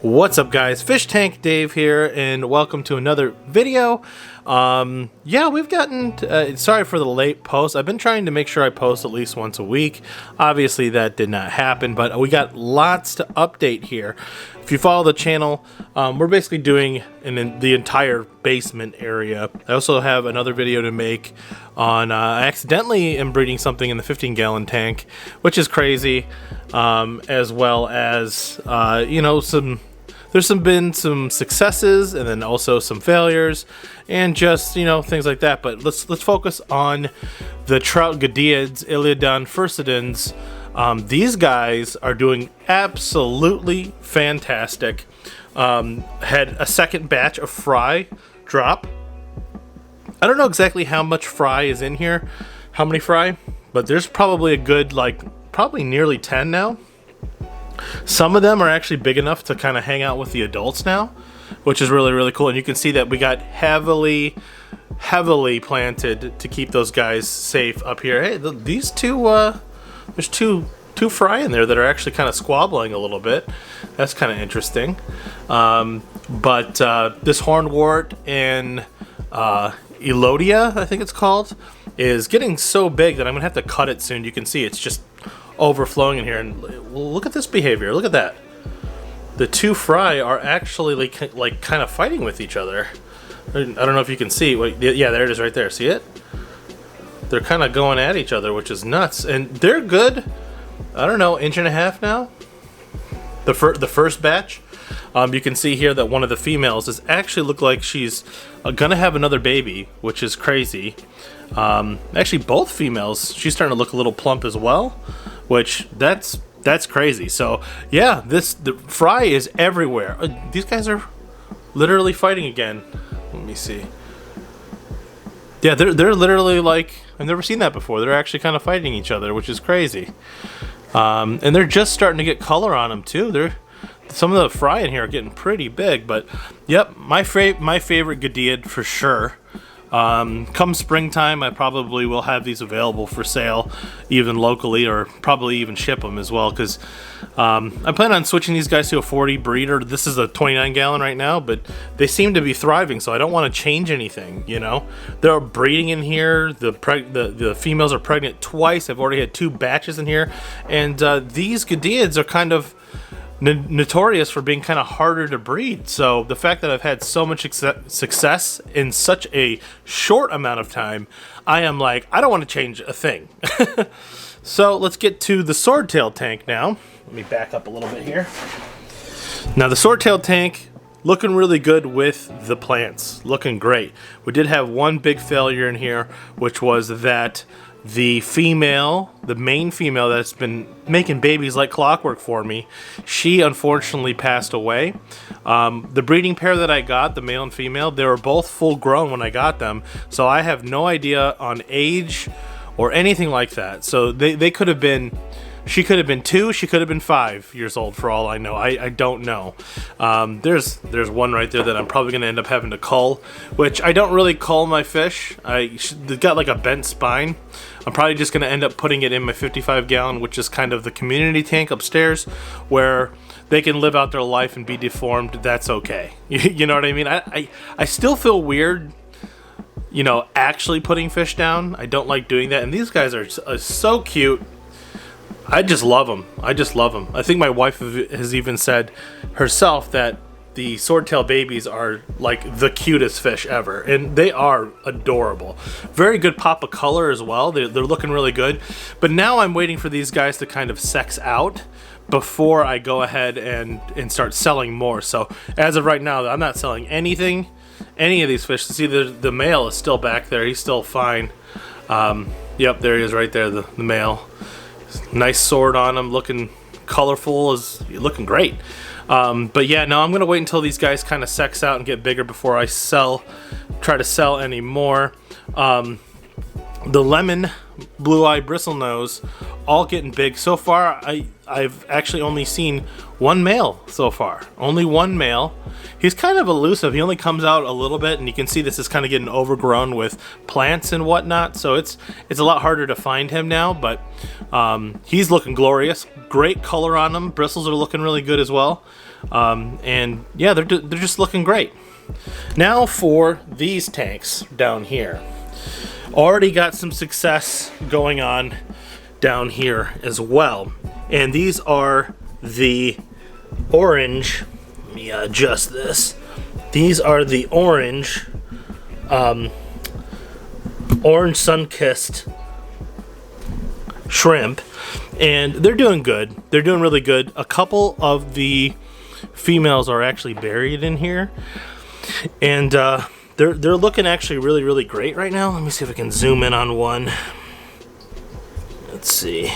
What's up, guys? Fish Tank Dave here, and welcome to another video. Yeah, we've gotten sorry for the late post. I've been trying to make sure I post at least once a week. Obviously that did not happen, but we got lots to update here. If you follow the channel, we're basically doing in the entire basement area. I also have another video to make on I accidentally am breeding something in the 15-gallon tank, which is crazy, as well as you know, there's been some successes and then also some failures and just, you know, things like that. But let's focus on the trout goodeids, ilyodon, furcidens. These guys are doing absolutely fantastic. Had a second batch of fry drop. I don't know exactly how much fry is in here, how many fry, but there's probably a good, probably nearly 10 now. Some of them are actually big enough to kind of hang out with the adults now, which is really, really cool. And you can see that we got heavily planted to keep those guys safe up here. Hey, these two, there's two fry in there that are actually kind of squabbling a little bit. That's kind of interesting. But this hornwort and elodia, I think it's called, is getting so big that I'm gonna have to cut it soon. You can see it's just overflowing in here, and look at this behavior. Look at that. The two fry are actually like kind of fighting with each other. I don't know if you can see. Wait, yeah, there it is right there. See it? They're kind of going at each other, which is nuts. And they're good. I don't know, inch and a half now. The first batch. You can see here that one of the females is actually look like she's gonna have another baby, which is crazy. Actually, both females. She's starting to look a little plump as well, which that's crazy. So yeah, the fry is everywhere. These guys are literally fighting again. Let me see. Yeah, they're literally like, I've never seen that before. They're actually kind of fighting each other, which is crazy. And they're just starting to get color on them too. Some of the fry in here are getting pretty big, but yep, my favorite goodeid for sure. Come springtime, I probably will have these available for sale, even locally, or probably even ship them as well, because I plan on switching these guys to a 40 breeder. This is a 29-gallon right now, but they seem to be thriving, so I don't want to change anything, you know? They're breeding in here. The females are pregnant twice. I've already had 2 batches in here, and these goodeids are kind of notorious for being kind of harder to breed. So the fact that I've had so much success in such a short amount of time, I am like, I don't want to change a thing. So let's get to the Swordtail tank now. Let me back up a little bit here. Now the Swordtail tank, looking really good with the plants, looking great. We did have one big failure in here, which was that the main female that's been making babies like clockwork for me, she unfortunately passed away. The breeding pair that I got, the male and female, they were both full grown when I got them, so I have no idea on age or anything like that. So they could have been, she could have been 2, she could have been 5 years old for all I know. I don't know. There's one right there that I'm probably going to end up having to cull, which I don't really cull my fish. They've got like a bent spine. I'm probably just going to end up putting it in my 55-gallon, which is kind of the community tank upstairs, where they can live out their life and be deformed. That's okay. You know what I mean? I still feel weird, you know, actually putting fish down. I don't like doing that. And these guys are so cute. I just love them. I just love them. I think my wife has even said herself that the swordtail babies are like the cutest fish ever, and they are adorable. Very good pop of color as well. They're looking really good. But now I'm waiting for these guys to kind of sex out before I go ahead and start selling more. So as of right now, I'm not selling any of these fish. See, the male is still back there. He's still fine. Yep, there he is right there, the male. Nice sword on him, looking colorful, looking great. But yeah, no, I'm gonna wait until these guys kind of sex out and get bigger before I try to sell any more. The lemon, blue eye, bristlenose, all getting big so far. I've actually only seen one male so far. Only one male. He's kind of elusive. He only comes out a little bit, and you can see this is kind of getting overgrown with plants and whatnot. So it's a lot harder to find him now, but he's looking glorious. Great color on him. Bristles are looking really good as well. And yeah, they're just looking great. Now for these tanks down here. Already got some success going on down here as well. And these are the orange, let me adjust this. These are the orange sun-kissed shrimp, and they're doing good. They're doing really good. A couple of the females are actually buried in here, and they're looking actually really great right now. Let me see if I can zoom in on one. Let's see.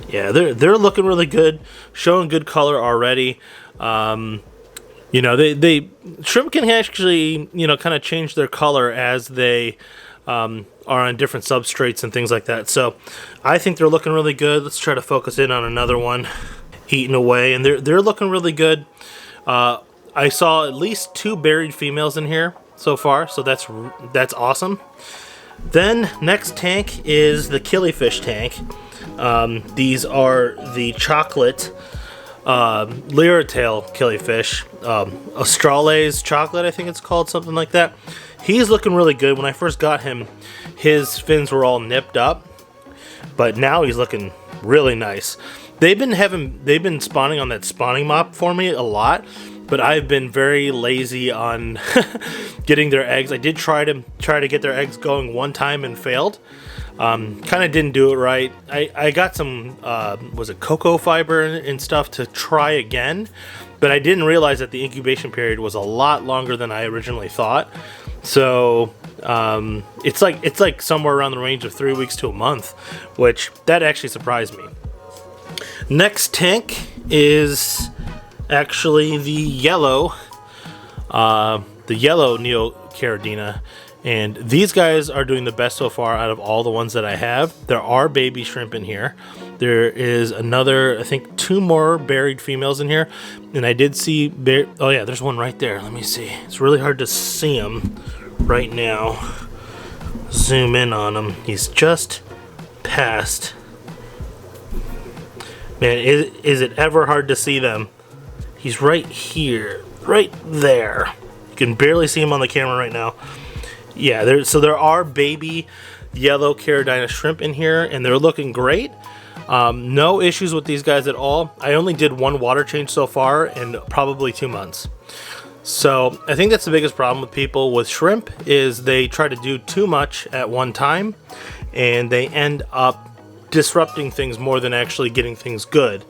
Yeah, they're looking really good, showing good color already. You know, they shrimp can actually, you know, kind of change their color as they are on different substrates and things like that. So I think they're looking really good. Let's try to focus in on another one eating away, and they're looking really good. I saw at least 2 buried females in here so far, so that's awesome. Then next tank is the killifish tank. These are the chocolate Swordtail killifish, Australes chocolate, I think it's called, something like that. He's looking really good. When I first got him, his fins were all nipped up, but now he's looking really nice. They've been spawning on that spawning mop for me a lot, but I've been very lazy on getting their eggs. I did try to get their eggs going one time and failed. Kind of didn't do it right. I got some was it cocoa fiber and stuff to try again, but I didn't realize that the incubation period was a lot longer than I originally thought. So it's like somewhere around the range of 3 weeks to a month, which that actually surprised me. Next tank is actually the yellow neocaridina, and these guys are doing the best so far out of all the ones that I have. There are baby shrimp in here. There is another, I think 2 more buried females in here, and I did see oh yeah, there's one right there. Let me see. It's really hard to see him right now. Zoom in on him. He's just past. Man, is it ever hard to see them? He's right here, right there. You can barely see him on the camera right now. Yeah, there are baby yellow caridina shrimp in here, and they're looking great. No issues with these guys at all. I only did 1 water change so far in probably 2 months. So I think that's the biggest problem with people with shrimp, is they try to do too much at one time, and they end up disrupting things more than actually getting things good.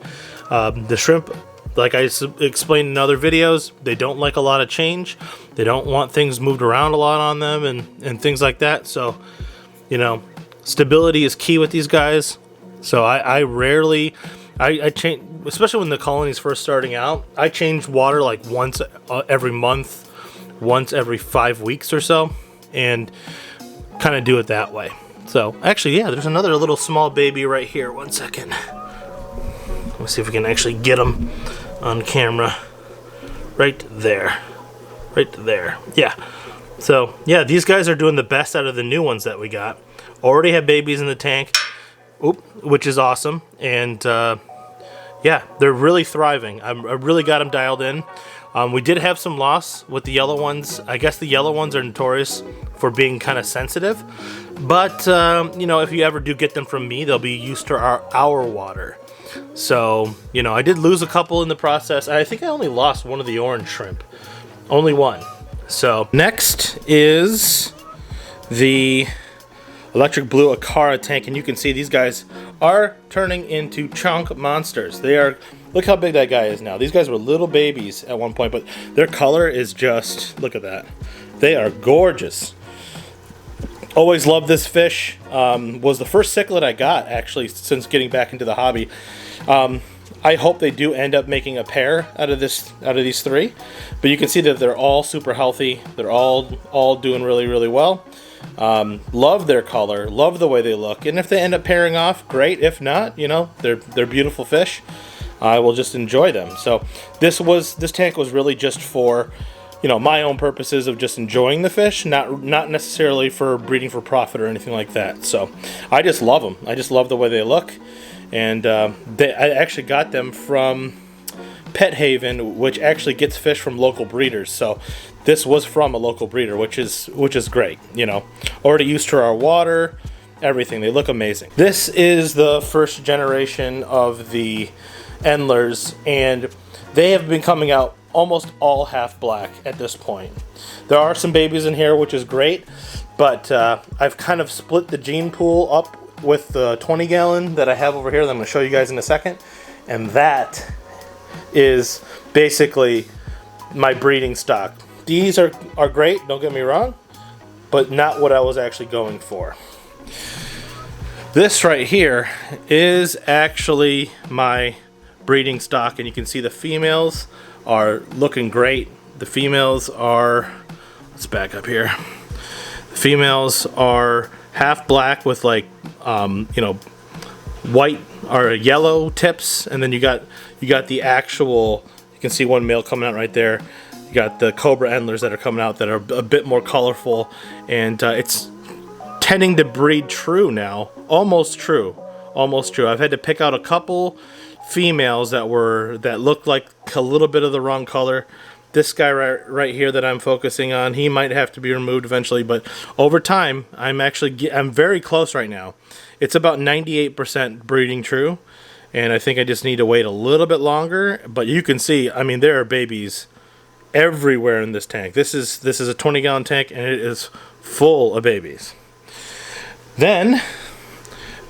The shrimp, like I explained in other videos, they don't like a lot of change. They don't want things moved around a lot on them and things like that. So, you know, stability is key with these guys. So I rarely, I change, especially when the colony's first starting out, I change water like once every month, once every 5 weeks or so, and kind of do it that way. So actually, yeah, there's another little small baby right here. One second. Let's see if we can actually get him on camera. Right there. Right there. Yeah. So, yeah, these guys are doing the best out of the new ones that we got. Already have babies in the tank, which is awesome. And, yeah, they're really thriving. I really got them dialed in. We did have some loss with the yellow ones. I guess the yellow ones are notorious for being kind of sensitive. But, you know, if you ever do get them from me, they'll be used to our water. So, you know, I did lose a couple in the process. I think I only lost one of the orange shrimp. Only one. So, next is the electric blue acara tank. And you can see these guys are turning into chunk monsters. They are, look how big that guy is now. These guys were little babies at one point, but their color is just, look at that. They are gorgeous. Always loved this fish. Was the first cichlid I got, actually, since getting back into the hobby. I hope they do end up making a pair out of these 3. But you can see that they're all super healthy. They're all doing really well. Love their color, love the way they look, and if they end up pairing off, great. If not, you know, they're beautiful fish. I will just enjoy them. So this tank was really just for, you know, my own purposes of just enjoying the fish, not necessarily for breeding for profit or anything like that. So I just love them. I just love the way they look, and I actually got them from Pet Haven, which actually gets fish from local breeders. So this was from a local breeder, which is great. You know, already used to our water, everything. They look amazing. This is the first generation of the Endlers, and they have been coming out almost all half black at this point. There are some babies in here, which is great, but I've kind of split the gene pool up with the 20 gallon that I have over here that I'm going to show you guys in a second, and that is basically my breeding stock. These are great, don't get me wrong, but not what I was actually going for. This right here is actually my breeding stock, and you can see the females are looking great. The females are, let's back up here. The females are half black with like you know, white or yellow tips, and then you got the actual, you can see one male coming out right there. You got the Cobra Endlers that are coming out that are a bit more colorful, and it's tending to breed true now. Almost true. I've had to pick out a couple females that looked like a little bit of the wrong color. This guy right here that I'm focusing on, he might have to be removed eventually, but over time, I'm very close right now. It's about 98% breeding true, and I think I just need to wait a little bit longer. But you can see, I mean, there are babies everywhere in this tank. This is a 20 gallon tank, and it is full of babies. Then,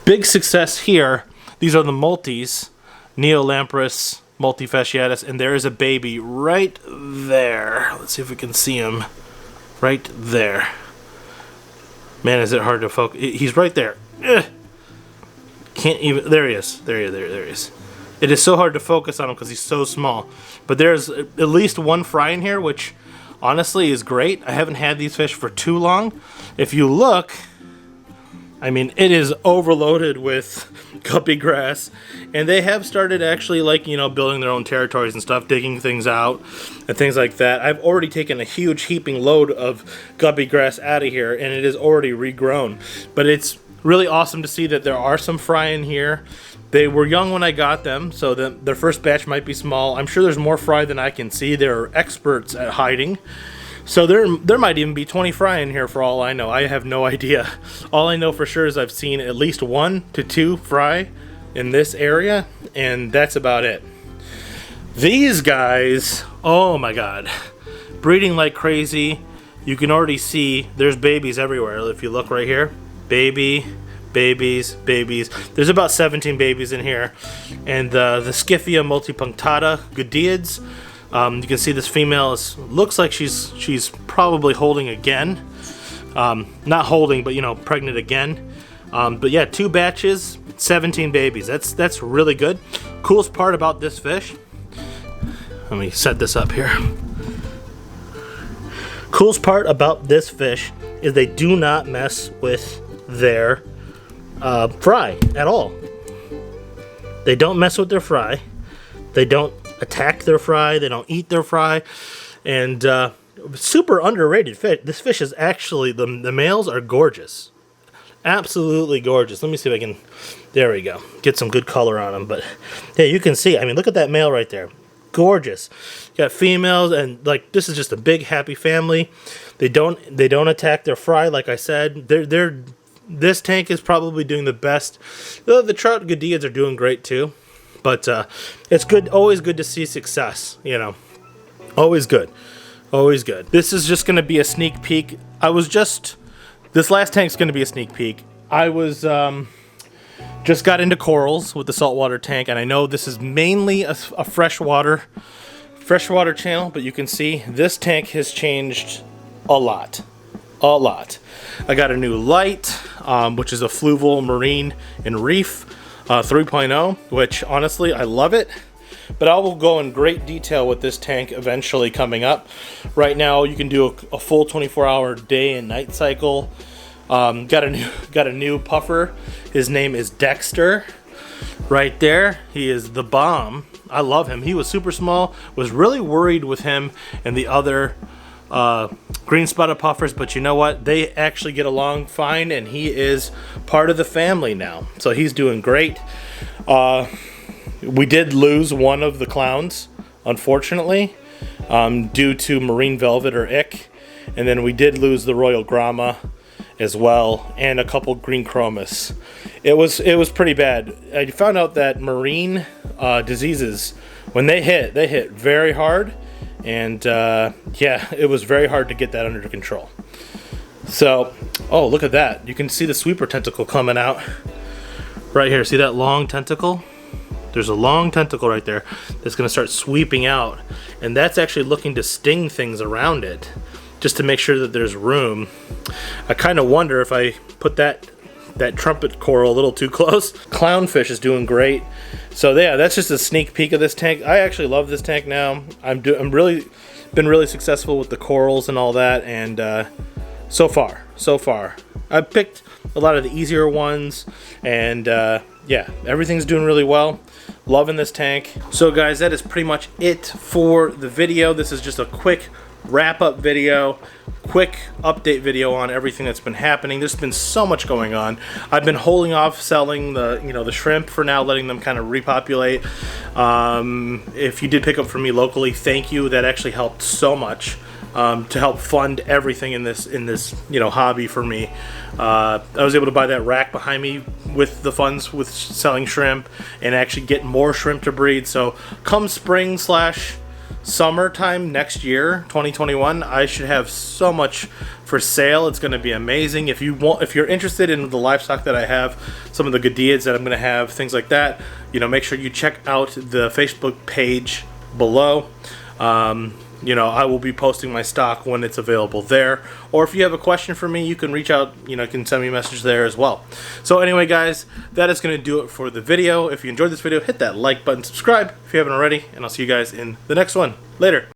big success here. These are the Maltese, Neocaridina multifasciatus, and there is a baby right there. Let's see if we can see him. Right there. Man, is it hard to focus. He's right there. Can't even. There he is. There he is. It is so hard to focus on him because he's so small. But there's at least one fry in here, which honestly is great. I haven't had these fish for too long. If you look, I mean, it is overloaded with guppy grass, and they have started actually, like, you know, building their own territories and stuff, digging things out and things like that. I've already taken a huge heaping load of guppy grass out of here, and it is already regrown. But it's really awesome to see that there are some fry in here. They were young when I got them, so their first batch might be small. I'm sure there's more fry than I can see. They're experts at hiding. So there might even be 20 fry in here for all I know. I have no idea. All I know for sure is I've seen at least 1 to 2 fry in this area, and that's about it. These guys, oh my god, breeding like crazy. You can already see there's babies everywhere. If you look right here, babies. There's about 17 babies in here, and the skiffia multipunctata goodeids. You can see this female looks like she's probably holding again. Not holding, but, you know, pregnant again. But yeah, 2 batches, 17 babies. That's really good. Coolest part about this fish. Let me set this up here. Coolest part about this fish is they do not mess with their fry at all. They don't mess with their fry. They don't attack their fry. They don't eat their fry. And super underrated fish. This fish is actually, the males are gorgeous. Absolutely gorgeous. Let me see if I can, there we go, get some good color on them. But yeah, you can see, I mean, look at that male right there. Gorgeous. You got females, and like, this is just a big happy family. They don't attack their fry, like I said. This tank is probably doing the best. The trout goodeids are doing great too. But it's good, always good to see success, you know. Always good. Always good. This is just going to be a sneak peek. This last tank's going to be a sneak peek. I was just got into corals with the saltwater tank, and I know this is mainly a freshwater channel, but you can see this tank has changed a lot. I got a new light, which is a fluval marine and reef 3.0, which honestly I love it, but I will go in great detail with this tank eventually coming up. Right now you can do a full 24-hour day and night cycle. Got a new puffer. His name is Dexter. Right there, he is the bomb. I love him. He was super small. Was really worried with him and the other green spotted puffers, but you know what? They actually get along fine, and he is part of the family now. So he's doing great. We did lose one of the clowns, unfortunately, due to marine velvet or ick, and then we did lose the royal grama as well, and a couple green chromis. It was pretty bad. I found out that marine diseases, when they hit very hard, and yeah, it was very hard to get that under control. So, oh, look at that. You can see the sweeper tentacle coming out right here. See that long tentacle? There's a long tentacle right there that's going to start sweeping out, and that's actually looking to sting things around it, just to make sure that there's room. I kind of wonder if I put that trumpet coral a little too close. Clownfish is doing great. So yeah, that's just a sneak peek of this tank. I actually love this tank now. I'm really been really successful with the corals and all that, and so far I've picked a lot of the easier ones, and yeah, everything's doing really well. Loving this tank. So guys, that is pretty much it for the video. This is just a quick wrap-up video, quick update video on everything that's been happening. There's been so much going on. I've been holding off selling the shrimp for now, letting them kind of repopulate. If you did pick up from me locally, thank you. That actually helped so much to help fund everything in this hobby for me. I was able to buy that rack behind me with the funds with selling shrimp, and actually get more shrimp to breed. So come spring / summertime next year, 2021, I should have so much for sale. It's going to be amazing. If you're interested in the livestock that I have, some of the goodeids that I'm going to have, things like that, make sure you check out the Facebook page below. I will be posting my stock when it's available there. Or if you have a question for me, you can reach out, you can send me a message there as well. So anyway, guys, that is going to do it for the video. If you enjoyed this video, hit that like button, subscribe if you haven't already, and I'll see you guys in the next one. Later.